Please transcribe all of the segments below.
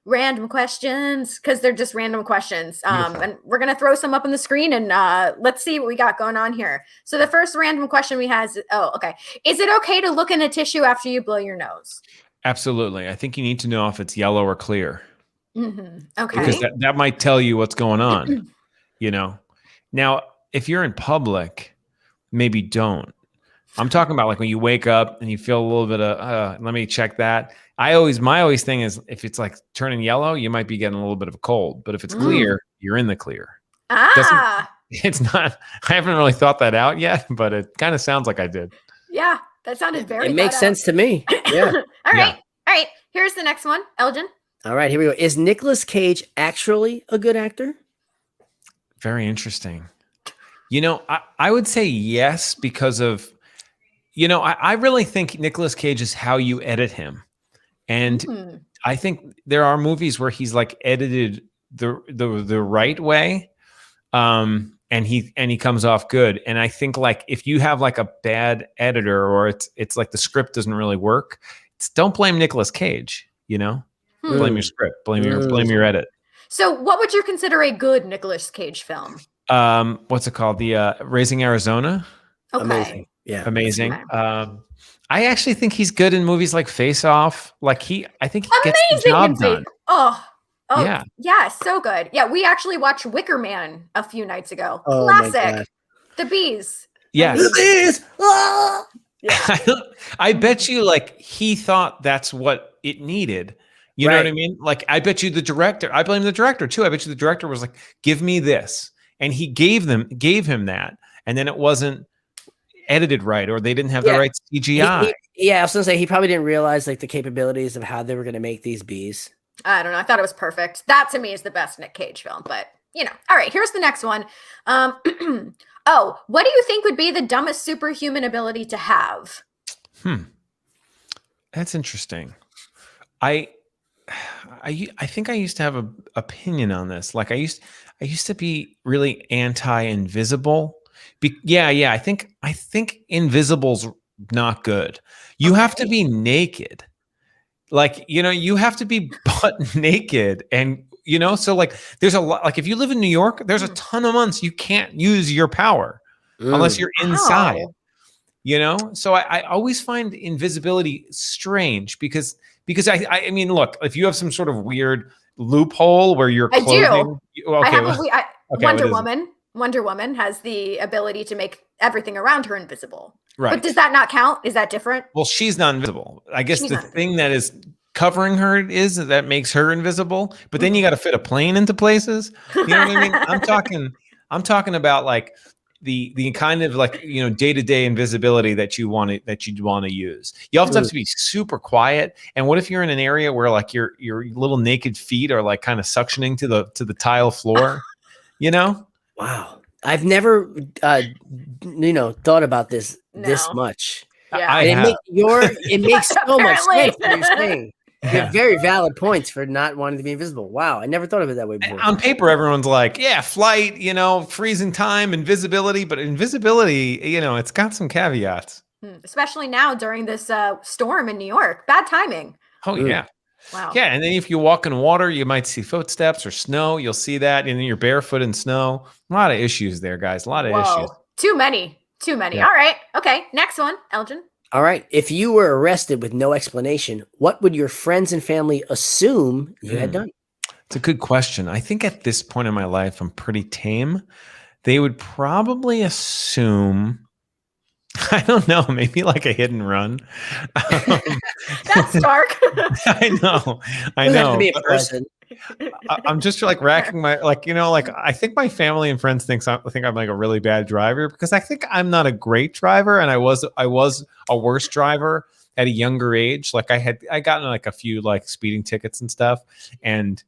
random questions because they're just random questions. Beautiful. And we're going to throw some up on the screen and let's see what we got going on here. So the first random question we have is, is it okay to look in a tissue after you blow your nose? Absolutely. I think you need to know if it's yellow or clear. Okay. Because that might tell you what's going on, Now, if you're in public, maybe don't. I'm talking about like when you wake up and you feel a little bit of, let me check that. My always thing is if it's like turning yellow, you might be getting a little bit of a cold. But if it's clear, you're in the clear. It's not, I haven't really thought that out yet, but it kind of sounds like I did. Yeah, that sounded very It makes sense to me. Yeah. All right. Here's the next one. Elgin. All right, here we go. Is Nicolas Cage actually a good actor? Very interesting. I would say yes, because of, I really think Nicolas Cage is how you edit him. And I think there are movies where he's like edited the right way. And he comes off good. And I think like if you have like a bad editor or it's like the script doesn't really work, don't blame Nicolas Cage, Blame your script, blame your edit. So what would you consider a good Nicolas Cage film? What's it called? The Raising Arizona. Okay. Amazing. Yeah. Amazing. I actually think he's good in movies like Face Off. I think he gets the job done. Oh, yeah, so good. Yeah, we actually watched Wicker Man a few nights ago. Oh, classic. The bees. Yes. The bees. Ah! Yeah. I bet you he thought that's what it needed. You know what I mean? I bet you the director, I blame the director too. I bet you the director was like, give me this. And he gave him that. And then it wasn't edited right, or they didn't have the right CGI. I was gonna say he probably didn't realize the capabilities of how they were gonna make these bees. I don't know. I thought it was perfect. That to me is the best Nick Cage film, but all right, here's the next one. What do you think would be the dumbest superhuman ability to have? That's interesting. I think I used to have an opinion on this. I used to be really anti-invisible. I think invisible's not good. You have to be naked. You have to be butt naked. And, so there's a lot, if you live in New York, there's a ton of months you can't use your power unless you're inside, So I always find invisibility strange because I mean, look, if you have some sort of weird loophole where you're clothing. Wonder Woman has the ability to make everything around her invisible. Right. But does that not count? Is that different? Well, she's not invisible. I guess the thing that is covering her that makes her invisible. But then you got to fit a plane into places. You know what I mean? I'm talking about the kind of day-to-day invisibility that you'd want to use. You also have to be super quiet. And what if you're in an area where your little naked feet are kind of suctioning to the tile floor? Wow. I've never thought about this much. Yeah. It makes so much sense what you're saying. You have very valid points for not wanting to be invisible. Wow, I never thought of it that way before. On paper, everyone's like, flight, freezing time, invisibility. But invisibility, it's got some caveats. Especially now during this storm in New York. Bad timing. Oh, yeah. Wow. Yeah, and then if you walk in water, you might see footsteps or snow. You'll see that, and then you're barefoot in snow. A lot of issues there, guys. A lot of issues. Too many. Yeah. All right. Okay, next one, Elgin. All right. If you were arrested with no explanation, what would your friends and family assume you had done? It's a good question. I think at this point in my life, I'm pretty tame. They would probably assume, I don't know, maybe a hit and run. That's dark. I know. To be a person. I'm just racking my I think my family and friends think I'm a really bad driver because I think I'm not a great driver, and I was a worse driver at a younger age. I gotten a few speeding tickets and stuff, and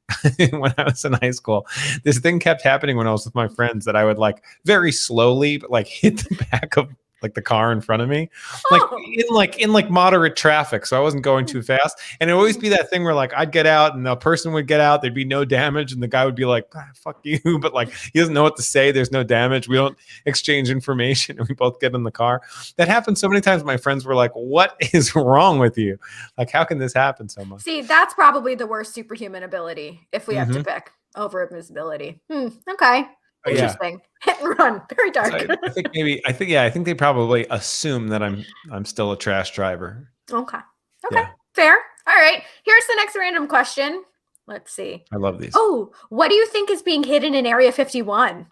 when I was in high school, this thing kept happening when I was with my friends that I would very slowly but hit the back of the car in front of me, in moderate traffic. So I wasn't going too fast. And it would always be that thing where like I'd get out and the person would get out, there'd be no damage, and the guy would be like, fuck you. But like he doesn't know what to say. There's no damage. We don't exchange information, and we both get in the car. That happened so many times. My friends were like, what is wrong with you? Like, how can this happen so much? See, that's probably the worst superhuman ability if we have to pick over invisibility. Okay. Interesting. Hit and run. Very dark. So I think they probably assume that I'm still a trash driver. Okay. Fair. All right. Here's the next random question. Let's see. I love these. Oh, what do you think is being hidden in Area 51?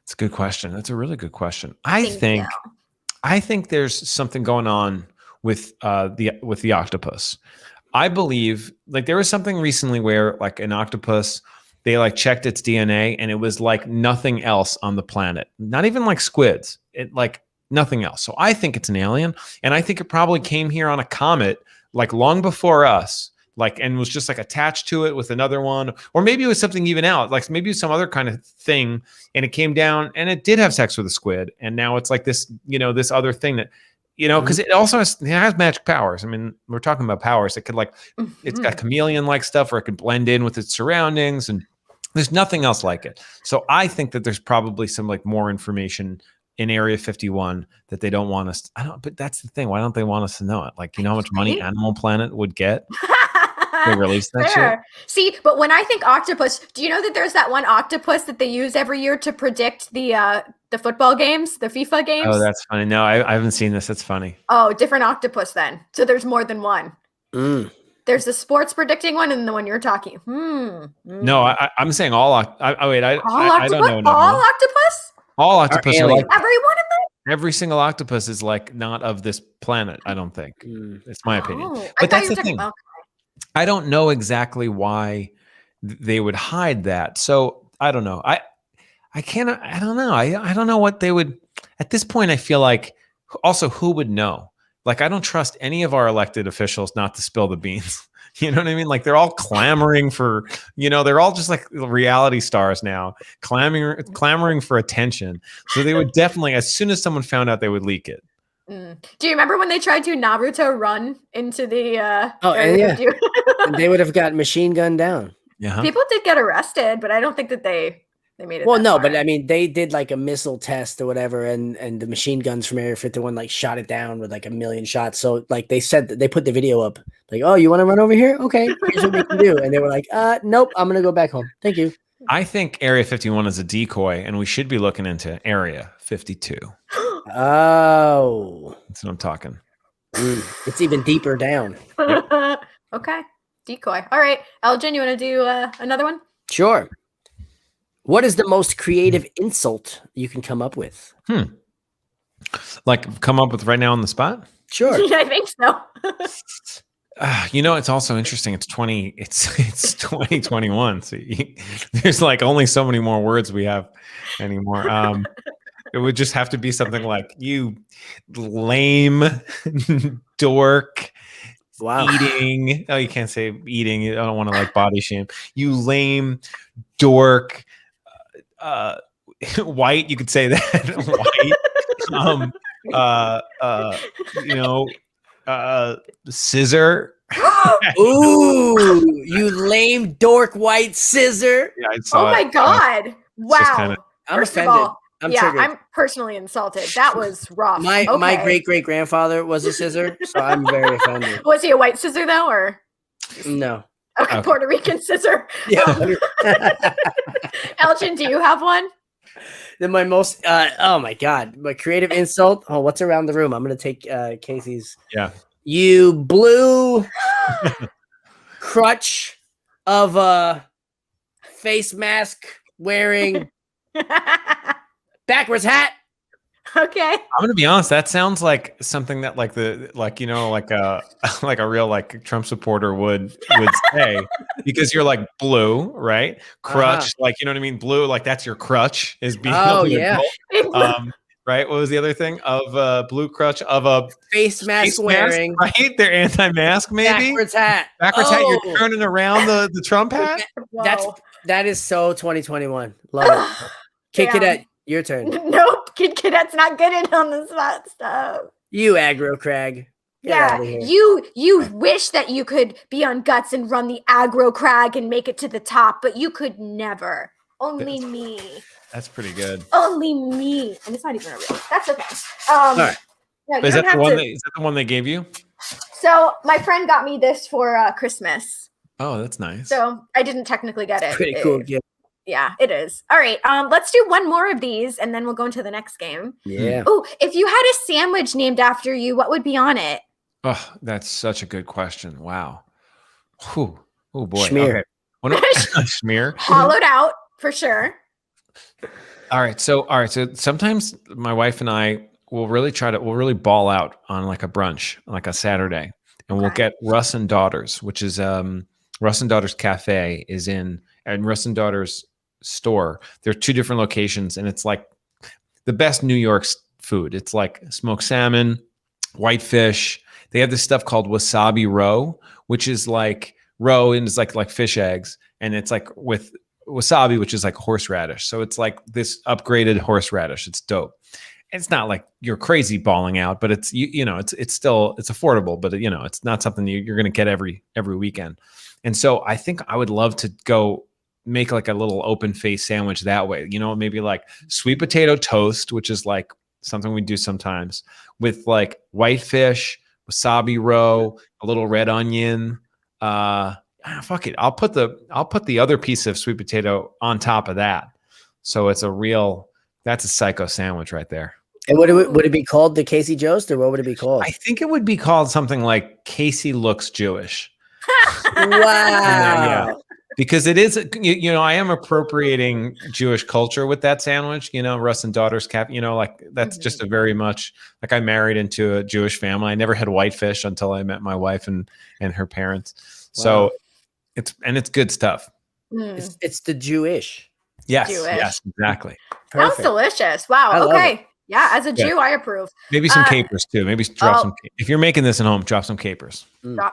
It's a good question. That's a really good question. I think there's something going on with the octopus. I believe like there was something recently where like an octopus, they like checked its DNA and it was like nothing else on the planet. Not even like squids. It like nothing else. So I think it's an alien, and I think it probably came here on a comet like long before us, like, and was just like attached to it with another one, or maybe it was something even out, like maybe it was some other kind of thing, and it came down and it did have sex with a squid, and now it's like this, this other thing that, because it also has magic powers. I mean, we're talking about powers. It could like, it's got chameleon-like stuff, or it could blend in with its surroundings, and there's nothing else like it. So I think that there's probably some like more information in Area 51 that they don't want us. But that's the thing. Why don't they want us to know it? Like, how much money Animal Planet would get? They released that shit. See, but when I think octopus, do you know that there's that one octopus that they use every year to predict the football games, the FIFA games? Oh, that's funny. No, I haven't seen this. That's funny. Oh, different octopus then. So there's more than one. There's the sports predicting one and the one you're talking. No, I'm saying all. I don't know. All octopus? All octopus are like every one of them? Every single octopus is like not of this planet. I don't think. It's my opinion. But that's the thing. I don't know exactly why they would hide that. So I don't know. I don't know. I don't know what they would. At this point, I feel like also who would know? Like, I don't trust any of our elected officials not to spill the beans. You know what I mean? Like, they're all clamoring for, they're all just like reality stars now, clamoring for attention. So they would definitely, as soon as someone found out, they would leak it. Do you remember when they tried to Naruto run into the and they would have got machine gunned down. Yeah. People did get arrested, but I don't think that they made it. Well, no, but I mean, they did like a missile test or whatever, and the machine guns from Area 51 like shot it down with like 1 million shots. So like they said that they put the video up, like, oh, you want to run over here? Okay, here's what we can do. And they were like, nope, I'm gonna go back home. Thank you. I think Area 51 is a decoy, and we should be looking into Area 52. Oh, that's what I'm talking. It's even deeper down. Okay, decoy. All right, Elgin, you want to do another one? Sure. What is the most creative insult you can come up with? Like come up with right now on the spot? Sure. Yeah, I think so. It's also interesting. It's 2021. So there's like only so many more words we have anymore. It would just have to be something like you lame dork. Wow. Eating. Oh, you can't say eating. I don't want to like body shame. You lame dork. White, you could say that. White. Scissor. Ooh, you lame dork white scissor. Yeah, I saw oh my god. Wow. I'm offended. I'm triggered. I'm personally insulted. That was rough. My great grandfather was a scissor, so I'm very offended. Was he a white scissor though, or no? Okay. Puerto Rican scissor. Yeah. Elgin, do you have one? Then my most oh my god, my creative insult. Oh, what's around the room? I'm gonna take Casey's. Yeah. You blue crutch of a face mask wearing backwards hat. Okay. I'm gonna be honest. That sounds like something that like a real like Trump supporter would say, because you're like blue, right? Crutch, like, you know what I mean? Blue, like that's your crutch is being. Oh yeah. Right. What was the other thing of blue crutch of a face mask wearing? Right. They're anti-mask, maybe. Backwards hat. Backwards hat. You're turning around the Trump hat. That is so 2021. Love it. Kick it at your turn. Nope. Kid Cadet's not good at on the spot stuff. You aggro crag. Get Yeah, outta here. you wish that you could be on Guts and run the aggro crag and make it to the top, but you could never. Only me. That's pretty good. Only me. And it's not even a real. That's okay. All right. No, you Is don't that have the one? to. Is that the one they gave you? So my friend got me this for Christmas. Oh, that's nice. So I didn't technically get it. Pretty cool gift. Yeah, it is. All right. Let's do one more of these and then we'll go into the next game. Yeah. Oh, if you had a sandwich named after you, what would be on it? Oh, that's such a good question. Wow. Whew. Oh boy. Schmear. Okay. Schmear. Hollowed out for sure. All right. So sometimes my wife and I will really ball out on like a brunch, like a Saturday, and we'll get Russ and Daughters, which is Russ and Daughters Cafe and Russ and Daughters store. There are 2 different locations, and it's like the best New York food. It's like smoked salmon, whitefish. They have this stuff called wasabi roe, which is like roe and it's like fish eggs, and it's like with wasabi, which is like horseradish. So it's like this upgraded horseradish. It's dope. It's not like you're crazy balling out, but it's it's still affordable, but it's not something you're going to get every weekend. And so I think I would love to go make like a little open face sandwich that way. Maybe like sweet potato toast, which is like something we do sometimes, with like whitefish, wasabi roe, a little red onion. Fuck it. I'll put the other piece of sweet potato on top of that. So it's that's a psycho sandwich right there. And would it be called the Casey Jost, or what would it be called? I think it would be called something like Casey Looks Jewish. Wow. Yeah. Because it is, I am appropriating Jewish culture with that sandwich, Russ and Daughters Cap, like that's just a very much like I married into a Jewish family. I never had whitefish until I met my wife and her parents. So it's good stuff. It's the Jewish. Yes. Jewish. Yes, exactly. Sounds delicious. Wow. I love Okay. Yeah. As a Jew, I approve. Maybe some capers too. Maybe drop some, if you're making this at home, drop some capers. Drop